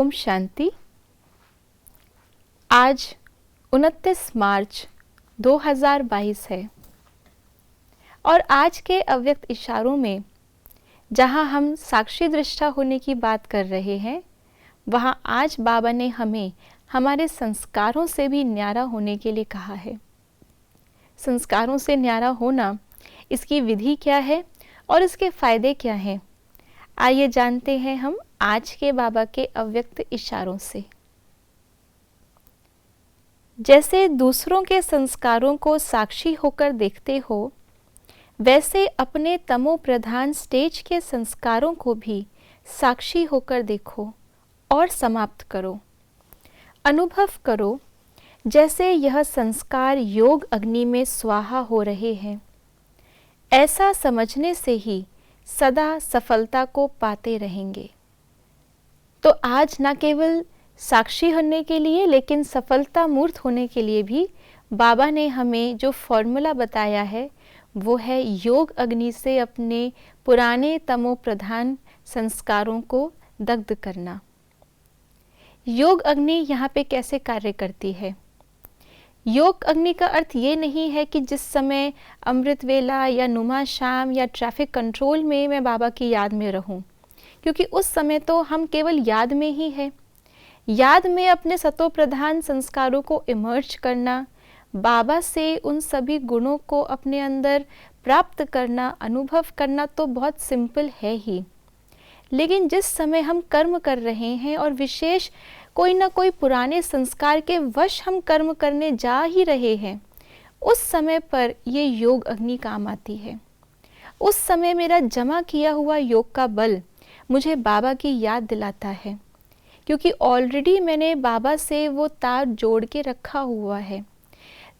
ओम शांति। आज 29 मार्च 2022 है और आज के अव्यक्त इशारों में जहां हम साक्षी दृष्टा होने की बात कर रहे हैं, वहां आज बाबा ने हमें हमारे संस्कारों से भी न्यारा होने के लिए कहा है। संस्कारों से न्यारा होना, इसकी विधि क्या है और इसके फायदे क्या हैं, आइए जानते हैं हम आज के बाबा के अव्यक्त इशारों से। जैसे दूसरों के संस्कारों को साक्षी होकर देखते हो, वैसे अपने तमो प्रधान स्टेज के संस्कारों को भी साक्षी होकर देखो और समाप्त करो। अनुभव करो जैसे यह संस्कार योग अग्नि में स्वाहा हो रहे हैं। ऐसा समझने से ही सदा सफलता को पाते रहेंगे। तो आज न केवल साक्षी होने के लिए, लेकिन सफलता मूर्त होने के लिए भी बाबा ने हमें जो फॉर्मूला बताया है, वो है योग अग्नि से अपने पुराने तमो प्रधान संस्कारों को दग्ध करना। योग अग्नि यहाँ पे कैसे कार्य करती है? योग अग्नि का अर्थ ये नहीं है कि जिस समय अमृत वेला या नुमा शाम या ट्रैफिक कंट्रोल में मैं बाबा की याद में रहूं, क्योंकि उस समय तो हम केवल याद में ही है। याद में अपने सतो प्रधान संस्कारों को इमर्ज करना, बाबा से उन सभी गुणों को अपने अंदर प्राप्त करना, अनुभव करना तो बहुत सिंपल है ही। लेकिन जिस समय हम कर्म कर रहे हैं और विशेष कोई ना कोई पुराने संस्कार के वश हम कर्म करने जा ही रहे हैं, उस समय पर ये योग अग्नि काम आती है। उस समय मेरा जमा किया हुआ योग का बल मुझे बाबा की याद दिलाता है, क्योंकि ऑलरेडी मैंने बाबा से वो तार जोड़ के रखा हुआ है।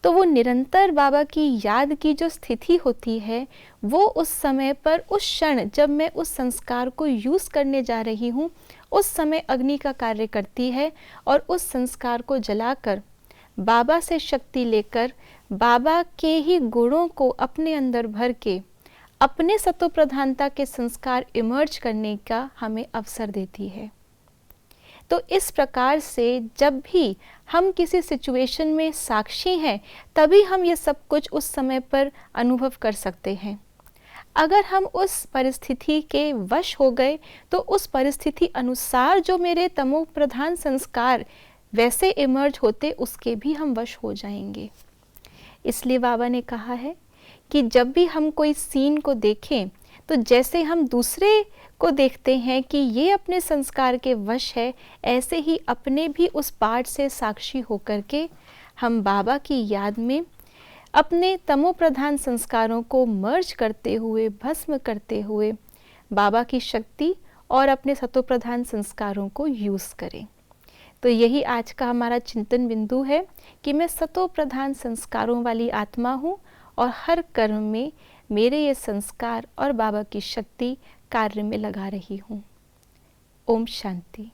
तो वो निरंतर बाबा की याद की जो स्थिति होती है, वो उस समय पर, उस क्षण जब मैं उस संस्कार को यूज़ करने जा रही हूँ, उस समय अग्नि का कार्य करती है और उस संस्कार को जलाकर बाबा से शक्ति लेकर बाबा के ही गुणों को अपने अंदर भर के अपने सत्व प्रधानता के संस्कार इमर्ज करने का हमें अवसर देती है। तो इस प्रकार से जब भी हम किसी सिचुएशन में साक्षी हैं, तभी हम ये सब कुछ उस समय पर अनुभव कर सकते हैं। अगर हम उस परिस्थिति के वश हो गए, तो उस परिस्थिति अनुसार जो मेरे तमो प्रधान संस्कार वैसे इमर्ज होते, उसके भी हम वश हो जाएंगे। इसलिए बाबा ने कहा है कि जब भी हम कोई सीन को देखें, तो जैसे हम दूसरे को देखते हैं कि ये अपने संस्कार के वश है, ऐसे ही अपने भी उस पाठ से साक्षी होकर के हम बाबा की याद में अपने तमो प्रधान संस्कारों को मर्ज करते हुए, भस्म करते हुए बाबा की शक्ति और अपने सतो प्रधान संस्कारों को यूज़ करें। तो यही आज का हमारा चिंतन बिंदु है कि मैं सतो प्रधान संस्कारों वाली आत्मा हूँ और हर कर्म में मेरे ये संस्कार और बाबा की शक्ति कार्य में लगा रही हूँ। ओम शांति।